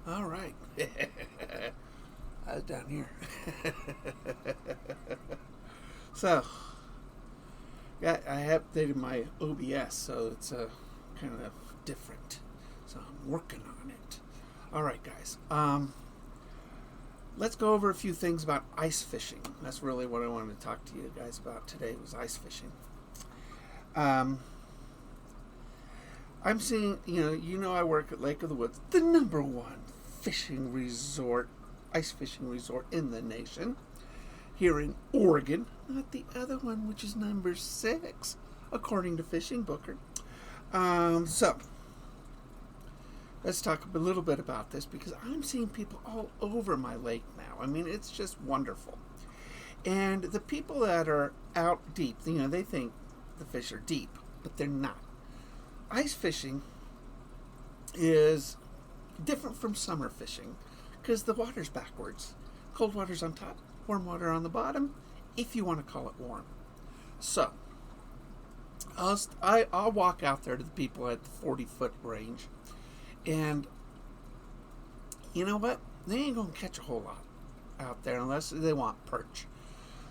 All right. I was down here. So, yeah, I updated my OBS, so it's kind of different. So I'm working on it. All right, guys. Let's go over a few things about ice fishing. That's really what I wanted to talk to you guys about today was ice fishing. Um, I'm seeing, I work at Lake of the Woods, the number one fishing resort, ice fishing resort in the nation, here in Oregon. Not the other one, which is number 6, according to Fishing Booker. So, let's talk a little bit about this because I'm seeing people all over my lake now. I mean, it's just wonderful. And the people that are out deep, they think the fish are deep, but they're not. Ice fishing is different from summer fishing because the water's backwards. Cold water's on top, warm water on the bottom, if you want to call it warm. So, I'll walk out there to the people at the 40-foot range, and you know what? They ain't going to catch a whole lot out there unless they want perch.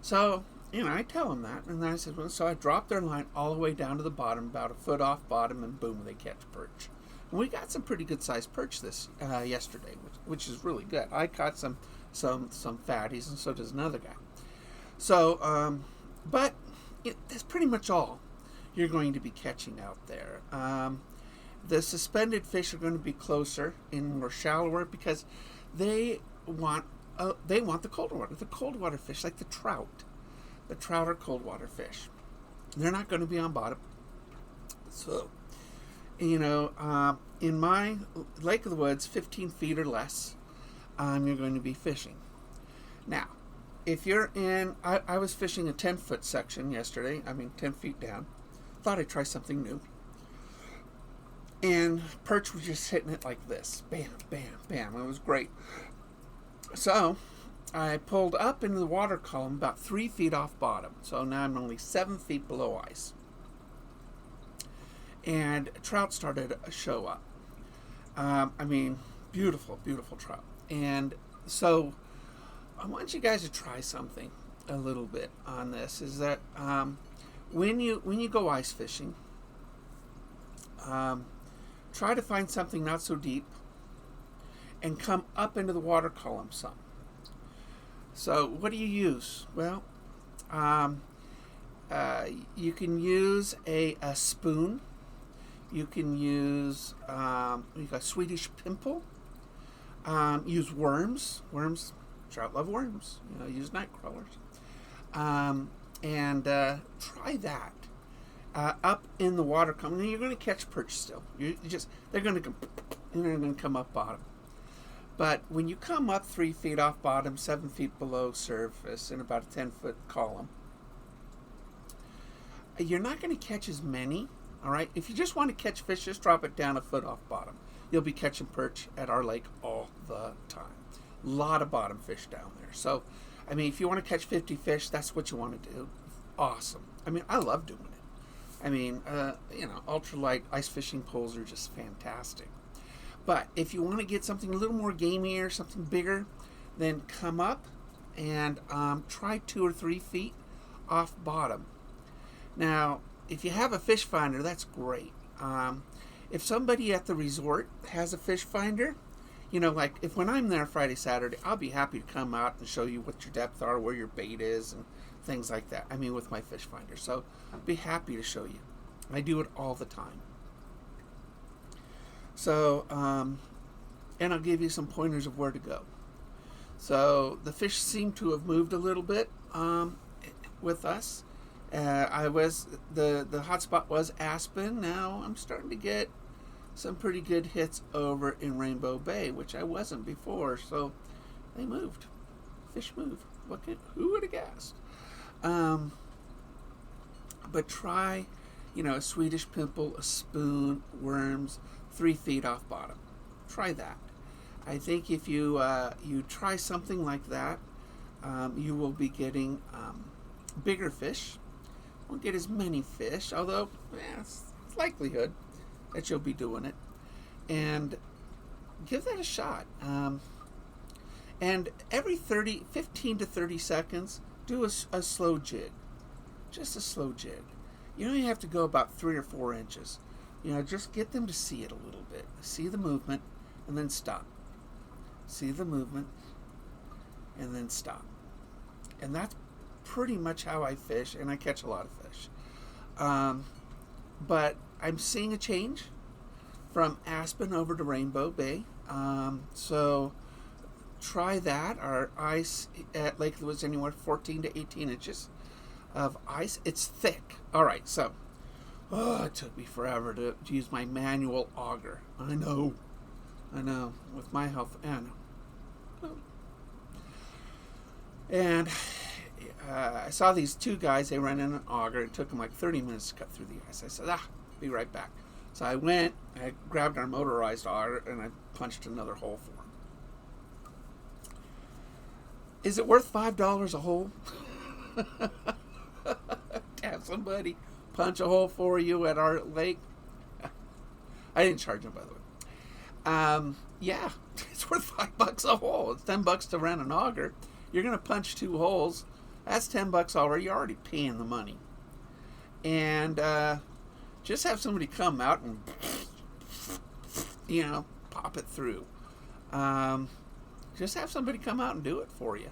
So, I tell them that, and then I said, well, so I drop their line all the way down to the bottom, about a foot off bottom, and boom, they catch perch. And we got some pretty good sized perch this yesterday, which is really good. I caught some fatties, and so does another guy. So, but that's pretty much all you're going to be catching out there. The suspended fish are going to be closer and more shallower because they want the cold water. The cold water fish, like the trout. The trout are cold water fish. They're not going to be on bottom. So, in my Lake of the Woods, 15 feet or less, you're going to be fishing. Now, if you're in, I was fishing a 10-foot section yesterday. 10 feet down. Thought I'd try something new. And perch was just hitting it like this. Bam, bam, bam. It was great. So, I pulled up into the water column about 3 feet off bottom. So now I'm only 7 feet below ice. And trout started to show up. Beautiful, beautiful trout. And so I want you guys to try something a little bit on this. Is that when you go ice fishing, try to find something not so deep and come up into the water column some. So what do you use? Well, you can use a spoon. You can use a Swedish pimple. Use worms. Worms, trout love worms. Use night crawlers. And try that up in the water column. You're going to catch perch still. They're going to come up bottom. But when you come up 3 feet off bottom, 7 feet below surface, in about a 10-foot column, you're not going to catch as many. All right. If you just want to catch fish, just drop it down a foot off bottom. You'll be catching perch at our lake all the time. A lot of bottom fish down there. So, if you want to catch 50 fish, that's what you want to do. Awesome. I love doing it. Ultralight ice fishing poles are just fantastic. But if you want to get something a little more gamier, something bigger, then come up and try 2 or 3 feet off bottom. Now, if you have a fish finder, that's great. If somebody at the resort has a fish finder, like when I'm there Friday, Saturday, I'll be happy to come out and show you what your depth are, where your bait is, and things like that. With my fish finder. So I'll be happy to show you. I do it all the time. So, and I'll give you some pointers of where to go. So the fish seem to have moved a little bit with us. The hot spot was Aspen. Now I'm starting to get some pretty good hits over in Rainbow Bay, which I wasn't before. So they moved. Fish move. Who would have guessed? But try, a Swedish pimple, a spoon, worms, 3 feet off bottom. Try that. I think if you try something like that, you will be getting bigger fish. Won't get as many fish, although it's likelihood that you'll be doing it. And give that a shot. And every 15 to 30 seconds, do a slow jig. Just a slow jig. You only have to go about 3 or 4 inches. Just get them to see it a little bit. See the movement, and then stop. See the movement, and then stop. And that's pretty much how I fish, and I catch a lot of fish. But I'm seeing a change from Aspen over to Rainbow Bay. So try that. Our ice at Lake of the Woods anywhere 14 to 18 inches of ice. It's thick. All right, so it took me forever to use my manual auger. I know. With my health, and I saw these 2 guys. They ran in an auger. It took them like 30 minutes to cut through the ice. I said, be right back. So I went, I grabbed our motorized auger, and I punched another hole for them. Is it worth $5 a hole? To have somebody punch a hole for you at our lake? I didn't charge them, by the way. Yeah, it's worth $5 a hole. It's $10 to rent an auger. You're going to punch 2 holes. That's $10 already. You're already paying the money. And just have somebody come out and, pop it through. Just have somebody come out and do it for you.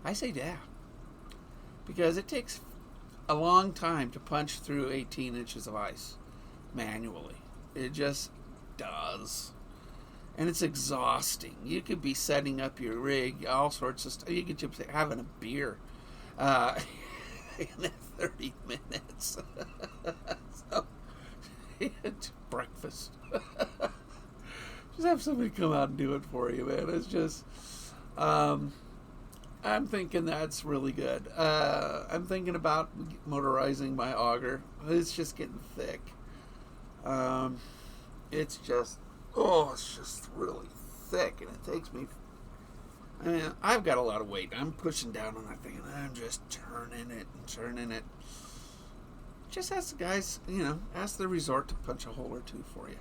I say yeah. Because it takes a long time to punch through 18 inches of ice manually. It just does. And it's exhausting. You could be setting up your rig, all sorts of stuff. You could just be having a beer in 30 minutes. So, it's breakfast. Just have somebody come out and do it for you, man. It's just, I'm thinking that's really good. I'm thinking about motorizing my auger. It's just getting thick. It's just really thick, and it takes me, I've got a lot of weight. I'm pushing down on that thing, and I'm just turning it. Just ask the guys, ask the resort to punch a hole or 2 for you.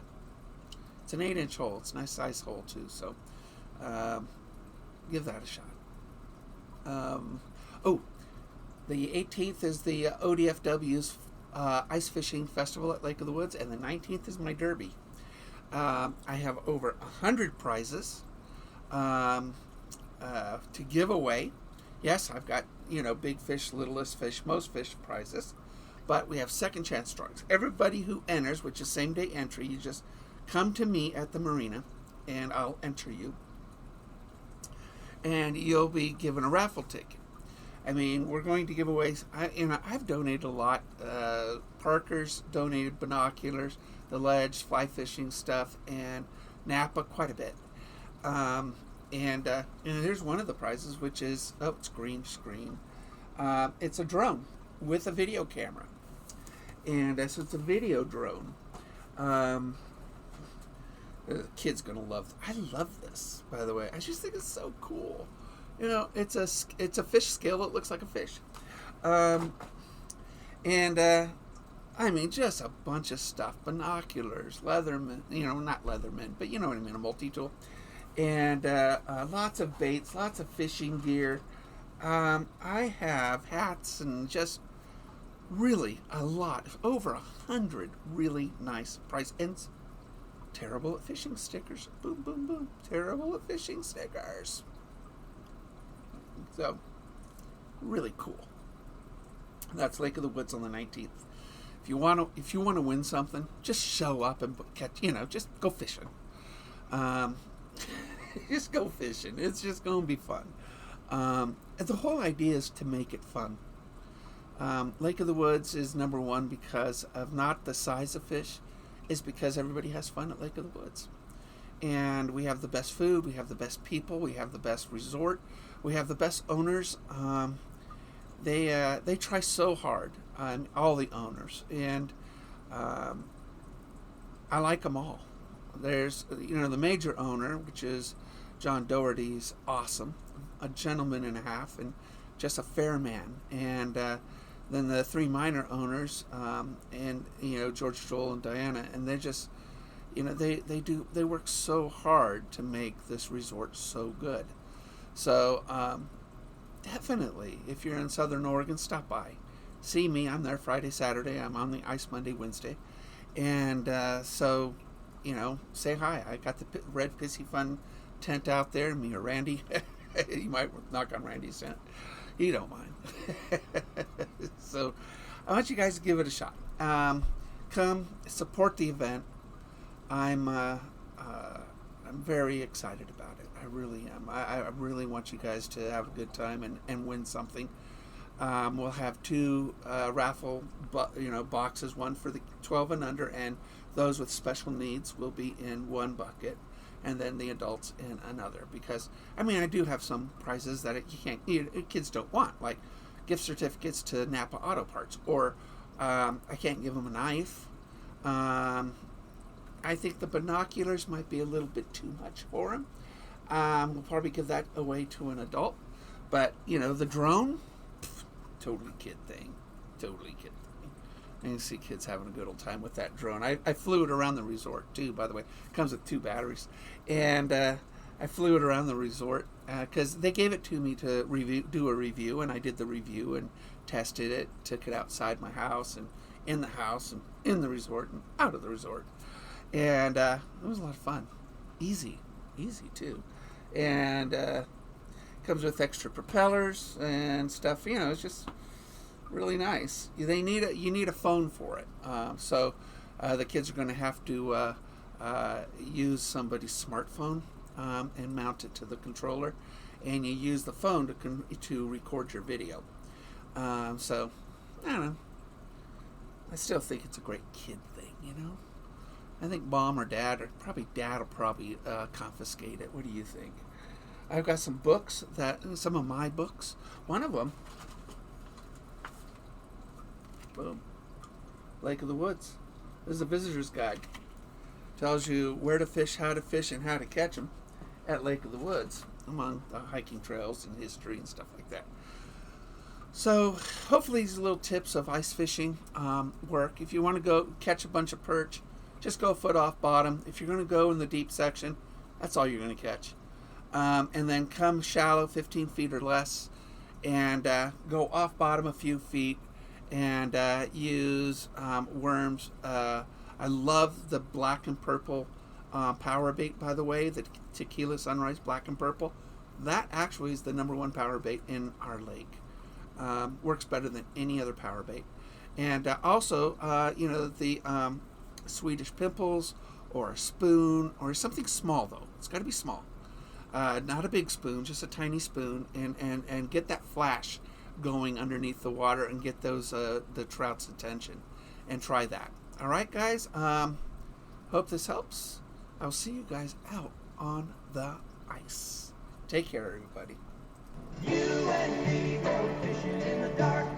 It's an 8-inch hole. It's a nice size hole, too, so give that a shot. The 18th is the ODFW's Ice Fishing Festival at Lake of the Woods, and the 19th is my derby. I have over 100 prizes to give away. Yes, I've got, big fish, littlest fish, most fish prizes, but we have second chance drawings. Everybody who enters, which is same day entry, you just come to me at the marina, and I'll enter you, and you'll be given a raffle ticket. We're going to give away, I've donated a lot. Parker's donated binoculars, the ledge, fly fishing stuff, and Napa quite a bit. Here's one of the prizes, which is, it's green screen. It's a drone with a video camera. And so it's a video drone. The kid's going to love I love this, by the way. I just think it's so cool. It's a fish scale that looks like a fish. Just a bunch of stuff. Binoculars, Leatherman, not Leatherman, but you know what I mean, a multi-tool. And lots of baits, lots of fishing gear. I have hats and just really a lot, over 100 really nice price. And terrible at fishing stickers. Boom, boom, boom. Terrible at fishing stickers. So, really cool. That's Lake of the Woods on the 19th. If you want to win something, just show up and catch. Just go fishing. Just go fishing. It's just going to be fun. And the whole idea is to make it fun. Lake of the Woods is number one because of not the size of fish, is because everybody has fun at Lake of the Woods. And we have the best food, we have the best people, we have the best resort, we have the best owners. They try so hard, all the owners, and I like them all. There's the major owner, which is John Doherty's awesome, a gentleman and a half, and just a fair man. And then the 3 minor owners, and George, Joel, and Diana, and they're just, they work so hard to make this resort so good. So definitely, if you're in Southern Oregon, stop by. See me. I'm there Friday, Saturday. I'm on the ice Monday, Wednesday. And so, say hi. I got the Red Pissy Fun tent out there. Me or Randy. You might knock on Randy's tent. He don't mind. So I want you guys to give it a shot. Come support the event. I'm very excited about it. I really am. I really want you guys to have a good time and win something. We'll have two raffle boxes, one for the 12 and under, and those with special needs will be in one bucket, and then the adults in another. Because I do have some prizes that kids don't want, like gift certificates to Napa Auto Parts, or I can't give them a knife. I think the binoculars might be a little bit too much for them. We'll probably give that away to an adult, but the drone. Totally kid thing. And you see kids having a good old time with that drone. I flew it around the resort too, by the way. It comes with 2 batteries. And I flew it around the resort because they gave it to me to do a review, and I did the review and tested it, took it outside my house and in the house and in the resort and out of the resort. And it was a lot of fun. Easy too. And comes with extra propellers and stuff. It's just really nice. You need a phone for it. So the kids are going to have to use somebody's smartphone and mount it to the controller, and you use the phone to record your video. So I don't know. I still think it's a great kid thing. I think mom or dad, or probably dad, will probably confiscate it. What do you think? I've got some books, some of my books. One of them, boom, Lake of the Woods. This is a visitor's guide. Tells you where to fish, how to fish, and how to catch them at Lake of the Woods, among the hiking trails and history and stuff like that. So hopefully these little tips of ice fishing work. If you want to go catch a bunch of perch, just go a foot off bottom. If you're going to go in the deep section, that's all you're going to catch. And then come shallow, 15 feet or less, and go off bottom a few feet, and use worms. I love the black and purple power bait, by the way, the Tequila Sunrise black and purple. That actually is the #1 power bait in our lake. Works better than any other power bait. And also, the Swedish pimples, or a spoon, or something small, though. It's got to be small. Not a big spoon, just a tiny spoon, and get that flash going underneath the water and get those the trout's attention, and try that. All right, guys. Hope this helps. I'll see you guys out on the ice. Take care, everybody. You and me go fishing in the dark.